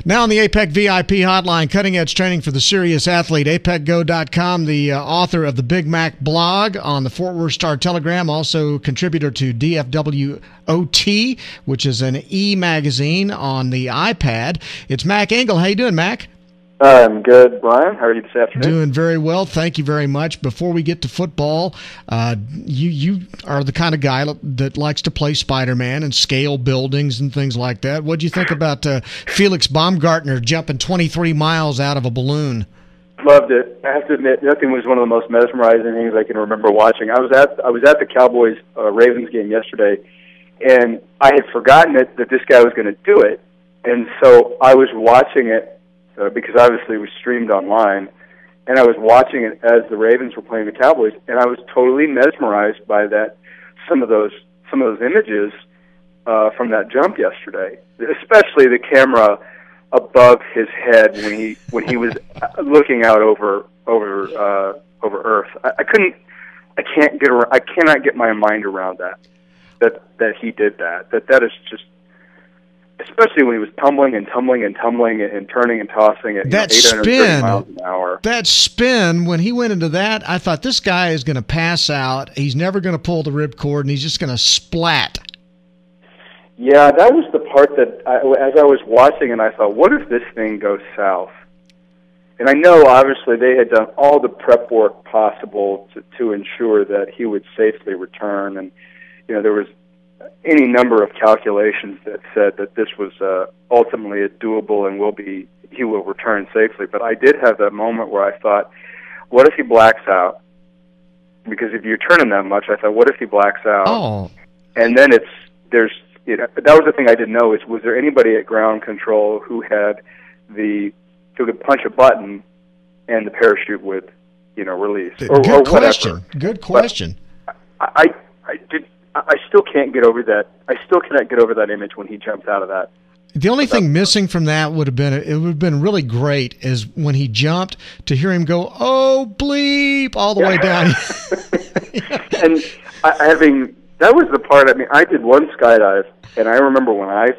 Now on the APEC VIP hotline, cutting-edge training for the serious athlete, apecgo.com, the author of the Big Mac blog on the Fort Worth Star-Telegram, also contributor to DFWOT, which is an e-magazine on the iPad. It's Mack Engel. How you doing, Mack? I'm good, Bryan. How are you this afternoon? Doing very well. Thank you very much. Before we get to football, you are the kind of guy that likes to play Spider-Man and scale buildings and things like that. What do you think about Felix Baumgartner jumping 23 miles out of a balloon? Loved it. I have to admit, nothing was one of the most mesmerizing things I can remember watching. I was at the Cowboys Ravens game yesterday, and I had forgotten that this guy was going to do it, and so I was watching it. Because obviously it was streamed online, and I was watching it as the Ravens were playing the Cowboys, and I was totally mesmerized by that. Some of those images from that jump yesterday, especially the camera above his head when he was looking out over Earth. I cannot get my mind around that he did that. That is just. Especially when he was tumbling and turning and tossing at 830 miles an hour. That spin, when he went into that, I thought this guy is going to pass out. He's never going to pull the ripcord, and he's just going to splat. Yeah, that was the part that, as I was watching, and I thought, what if this thing goes south? And I know, obviously, they had done all the prep work possible to ensure that he would safely return, and there was any number of calculations that said that this was ultimately doable and he will return safely. But I did have that moment where I thought, what if he blacks out? Because if you're turning that much, I thought, what if he blacks out? Oh. And then that was the thing I didn't know, was there anybody at ground control who could punch a button and the parachute would, release? Good question. Good question. But I still can't get over that. I still cannot get over that image when he jumped out of that. The only thing missing from that would have been really great is when he jumped to hear him go, "Oh bleep," all the way down. And that was the part. I mean, I did one skydive, and I remember when I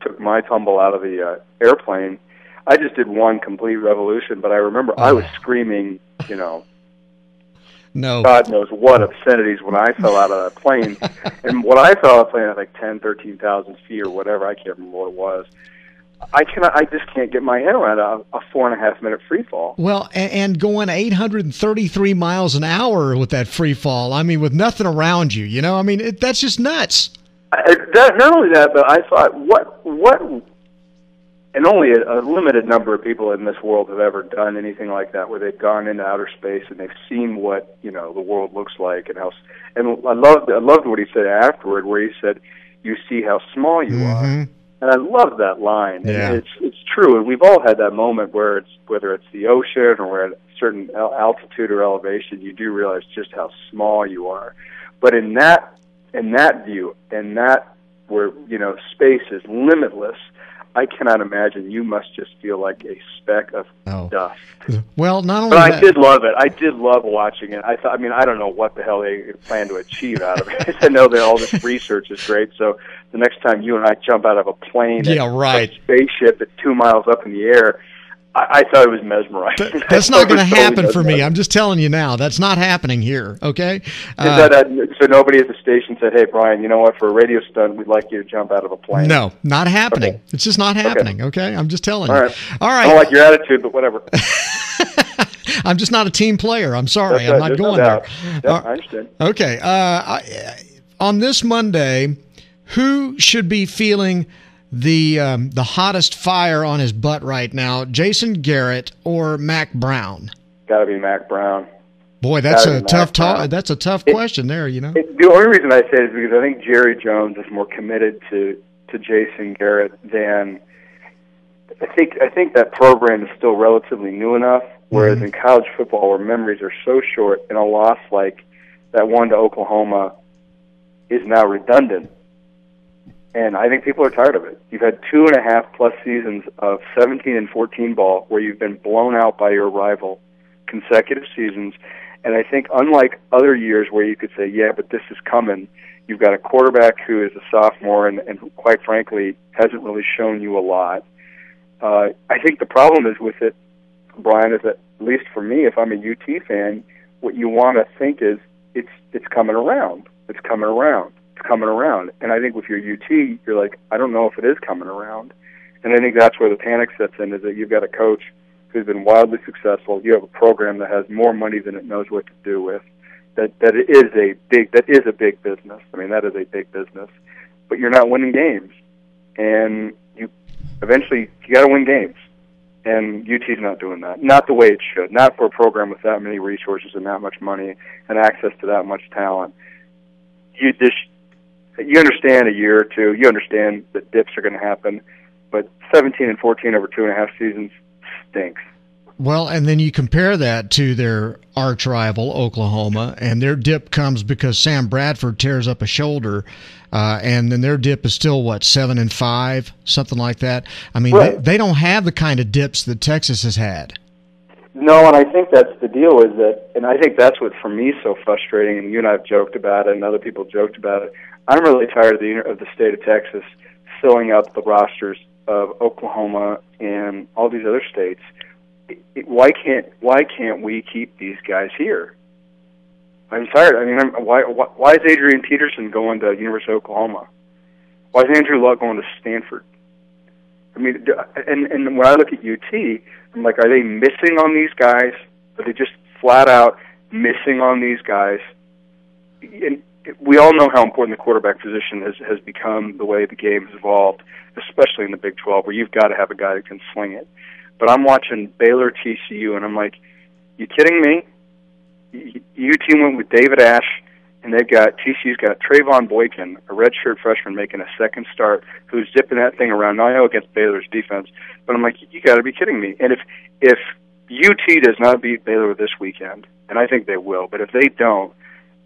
took my tumble out of the airplane, I just did one complete revolution. But I remember I was screaming, No. God knows what obscenities when I fell out of that plane. And when I fell out of the plane at like 10,000, 13,000 feet or whatever, I can't remember what it was. I just can't get my head around a 4.5 minute free fall. Well, and going 833 miles an hour with that free fall, I mean, with nothing around you, I mean, that's just nuts. Not only that, but I thought, what, and only a limited number of people in this world have ever done anything like that, where they've gone into outer space and they've seen what the world looks like, and I loved what he said afterward, where he said, "You see how small you are," and I love that line. Yeah. And it's true, and we've all had that moment where whether it's the ocean or we're at a certain altitude or elevation, you do realize just how small you are. But in that view, where space is limitless, I cannot imagine. You must just feel like a speck of dust. Well, not only but I did love it. I did love watching it. I don't know what the hell they plan to achieve out of it. I know that all this research is great. So the next time you and I jump out of a plane, a spaceship at 2 miles up in the air, I thought it was mesmerizing. That's not going to happen for me. I'm just telling you now. That's not happening here, okay? So nobody at the station said, "Hey, Bryan, you know what? For a radio stunt, we'd like you to jump out of a plane." No, not happening. Okay. It's just not happening, okay? I'm just telling you. All right. I don't like your attitude, but whatever. I'm just not a team player. I'm sorry. I'm not going there. Yeah, I understand. Okay. On this Monday, who should be feeling the hottest fire on his butt right now, Jason Garrett or Mack Brown? Got to be Mack Brown. Boy, that's a tough That's a tough question there. The only reason I say it is because I think Jerry Jones is more committed to Jason Garrett than I think that program is still relatively new enough. Whereas in college football, where memories are so short, and a loss like that one to Oklahoma is now redundant. And I think people are tired of it. You've had 2.5+ seasons of 17-14 ball where you've been blown out by your rival consecutive seasons. And I think unlike other years where you could say, yeah, but this is coming, you've got a quarterback who is a sophomore and quite frankly hasn't really shown you a lot. I think the problem is with it, Brian, is that, at least for me, if I'm a UT fan, what you want to think is it's coming around. It's coming around. It's coming around. And I think with your UT, you're like, I don't know if it is coming around. And I think that's where the panic sets in, is that you've got a coach who's been wildly successful. You have a program that has more money than it knows what to do with. That is a big business. I mean, that is a big business. But you're not winning games. And you got to win games. And UT's not doing that. Not the way it should. Not for a program with that many resources and that much money and access to that much talent. You understand a year or two. You understand that dips are going to happen. But 17-14 over 2.5 seasons stinks. Well, and then you compare that to their arch rival, Oklahoma, and their dip comes because Sam Bradford tears up a shoulder, and then their dip is still, 7-5, something like that. I mean, right. they don't have the kind of dips that Texas has had. No, and I think that's the deal, is that, and I think that's what, for me, is so frustrating, and you and I have joked about it, and other people joked about it. I'm really tired of the state of Texas filling up the rosters of Oklahoma and all these other states. Why can't we keep these guys here? I'm tired. I mean, why is Adrian Peterson going to University of Oklahoma? Why is Andrew Luck going to Stanford? I mean, and when I look at UT, I'm like, are they missing on these guys? Are they just flat out missing on these guys? And we all know how important the quarterback position has become the way the game has evolved, especially in the Big 12, where you've got to have a guy that can sling it. But I'm watching Baylor TCU, and I'm like, you kidding me? UT went with David Ash, and TCU's got Trayvon Boykin, a redshirt freshman making a second start, who's zipping that thing around. Now, I know against Baylor's defense, but I'm like, you got to be kidding me. And if UT does not beat Baylor this weekend, and I think they will, but if they don't,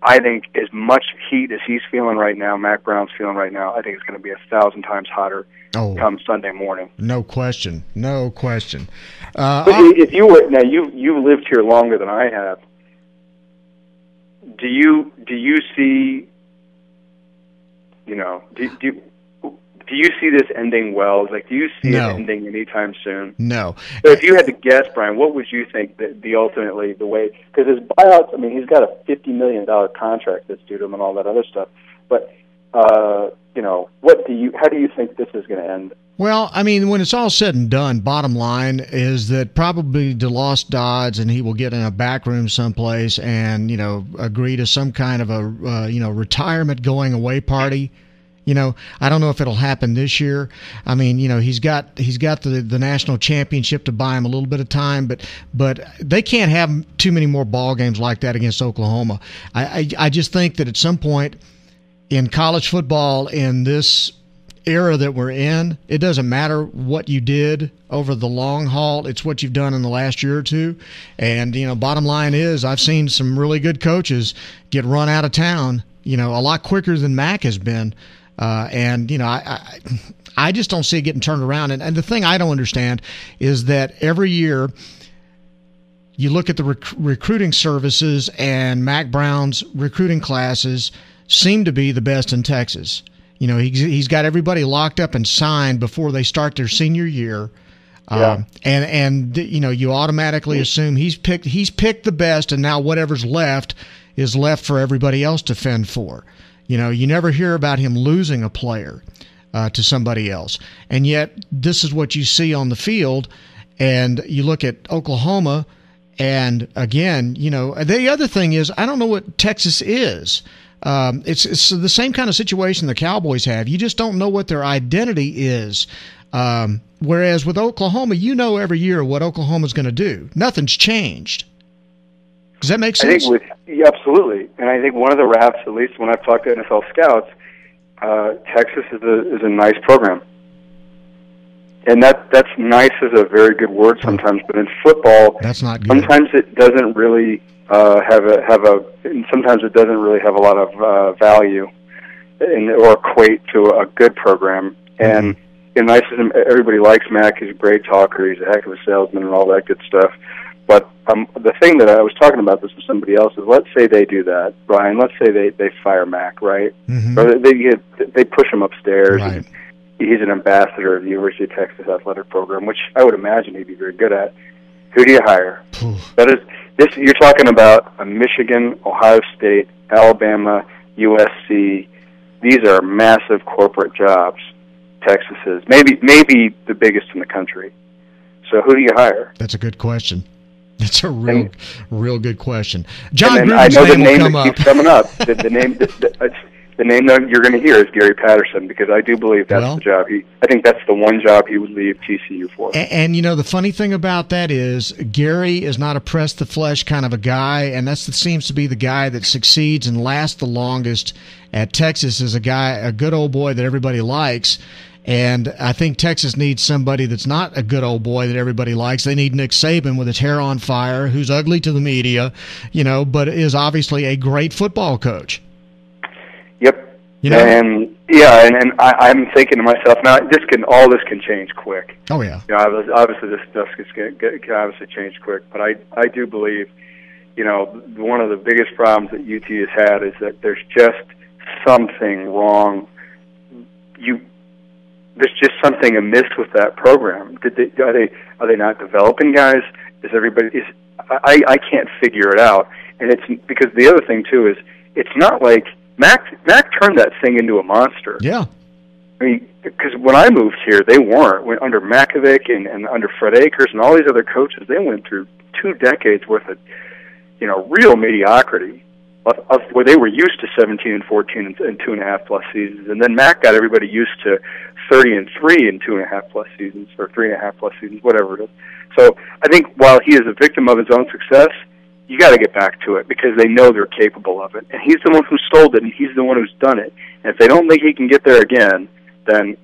I think as much heat as he's feeling right now, Mack Brown's feeling right now, I think it's going to be 1,000 times hotter come Sunday morning. No question. No question. But if you were, now you lived here longer than I have. Do you see, do you see this ending well? Like, do you see it ending anytime soon? No. So if you had to guess, Brian, what would you think that ultimately the way, because his buyouts, I mean, he's got a $50 million contract that's due to him and all that other stuff. But how do you think this is going to end? Well, I mean, when it's all said and done, bottom line is that probably DeLoss Dodds and he will get in a back room someplace and, agree to some kind of a, retirement going away party. I don't know if it'll happen this year. I mean, he's got the national championship to buy him a little bit of time, but they can't have too many more ball games like that against Oklahoma. I just think that at some point in college football in this era that we're in, it doesn't matter what you did over the long haul. It's what you've done in the last year or two. And, bottom line is I've seen some really good coaches get run out of town, a lot quicker than Mack has been. I just don't see it getting turned around. And the thing I don't understand is that every year you look at the recruiting services, and Mack Brown's recruiting classes seem to be the best in Texas. He's got everybody locked up and signed before they start their senior year. Yeah. You automatically assume he's picked the best, and now whatever's left is left for everybody else to fend for. You never hear about him losing a player to somebody else. And yet this is what you see on the field. And you look at Oklahoma, and again, the other thing is, I don't know what Texas is. It's the same kind of situation the Cowboys have. You just don't know what their identity is. Whereas with Oklahoma, every year what Oklahoma's going to do. Nothing's changed. Does that make sense? Absolutely. And I think one of the raps, at least when I've talked to NFL scouts, Texas is a nice program. And that's nice is a very good word sometimes, but in football, that's not good. Sometimes it doesn't really sometimes it doesn't really have a lot of value or equate to a good program. And nice is everybody likes Mack. He's a great talker. He's a heck of a salesman and all that good stuff. But the thing that I was talking about this with somebody else is, let's say they do that, Brian. Let's say they fire Mack, right? Mm-hmm. Or they push him upstairs. Right. he's an ambassador of the University of Texas athletic program, which I would imagine he'd be very good at. Who do you hire? That is this. You're talking about a Michigan, Ohio State, Alabama, USC. These are massive corporate jobs. Texas is maybe the biggest in the country. So who do you hire? That's a good question. That's a real good question. John and Gruden's I know the name come that up. keeps coming up. The name that you're going to hear is Gary Patterson, because I do believe that's the job. I think that's the one job he would leave TCU for. And you know, the funny thing about that is Gary is not a press the flesh kind of a guy, and that seems to be the guy that succeeds and lasts the longest at Texas, is a good old boy that everybody likes. And I think Texas needs somebody that's not a good old boy that everybody likes. They need Nick Saban with his hair on fire, who's ugly to the media, but is obviously a great football coach. Yep. And I'm thinking to myself, now all this can change quick. Oh yeah. Obviously this stuff can obviously change quick, but I do believe, one of the biggest problems that UT has had is that there's just something wrong. There's just something amiss with that program. Are they not developing guys? I can't figure it out. And it's because the other thing too is it's not like Mack turned that thing into a monster. Yeah. I mean, because when I moved here, they weren't. Under Mackovic and under Fred Akers and all these other coaches, they went through 2 decades worth of, real mediocrity, of where they were used to 17 and 14 and 2.5 plus seasons, and then Mack got everybody used to 30 and 3 and 2.5 plus seasons, or 3.5 plus seasons, whatever it is. So I think while he is a victim of his own success, you got to get back to it because they know they're capable of it. And he's the one who stole it, and he's the one who's done it. And if they don't think he can get there again, then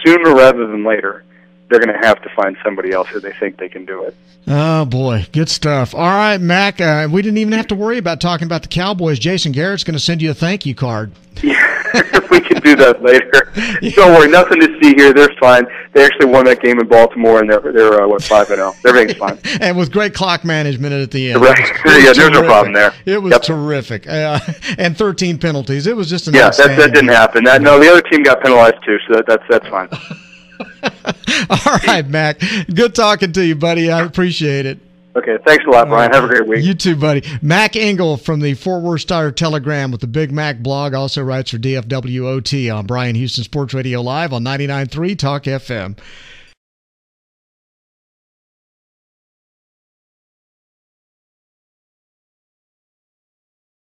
sooner rather than later, they're going to have to find somebody else who they think they can do it. Oh, boy. Good stuff. All right, Mack, we didn't even have to worry about talking about the Cowboys. Jason Garrett's going to send you a thank you card. We can do that later. Don't worry, nothing to see here. They're fine. They actually won that game in Baltimore, and they're 5-0. Everything's fine. And with great clock management at the end. Right. There's no problem there. It was terrific. And 13 penalties. It was just an that didn't happen. The other team got penalized too, so that's fine. All right, Mack. Good talking to you, buddy. I appreciate it. Okay, thanks a lot, Brian. Have a great week. You too, buddy. Mack Engel from the Fort Worth Star-Telegram with the Big Mac blog, also writes for DFWOT on Bryan Houston Sports Radio Live on 99.3 Talk FM.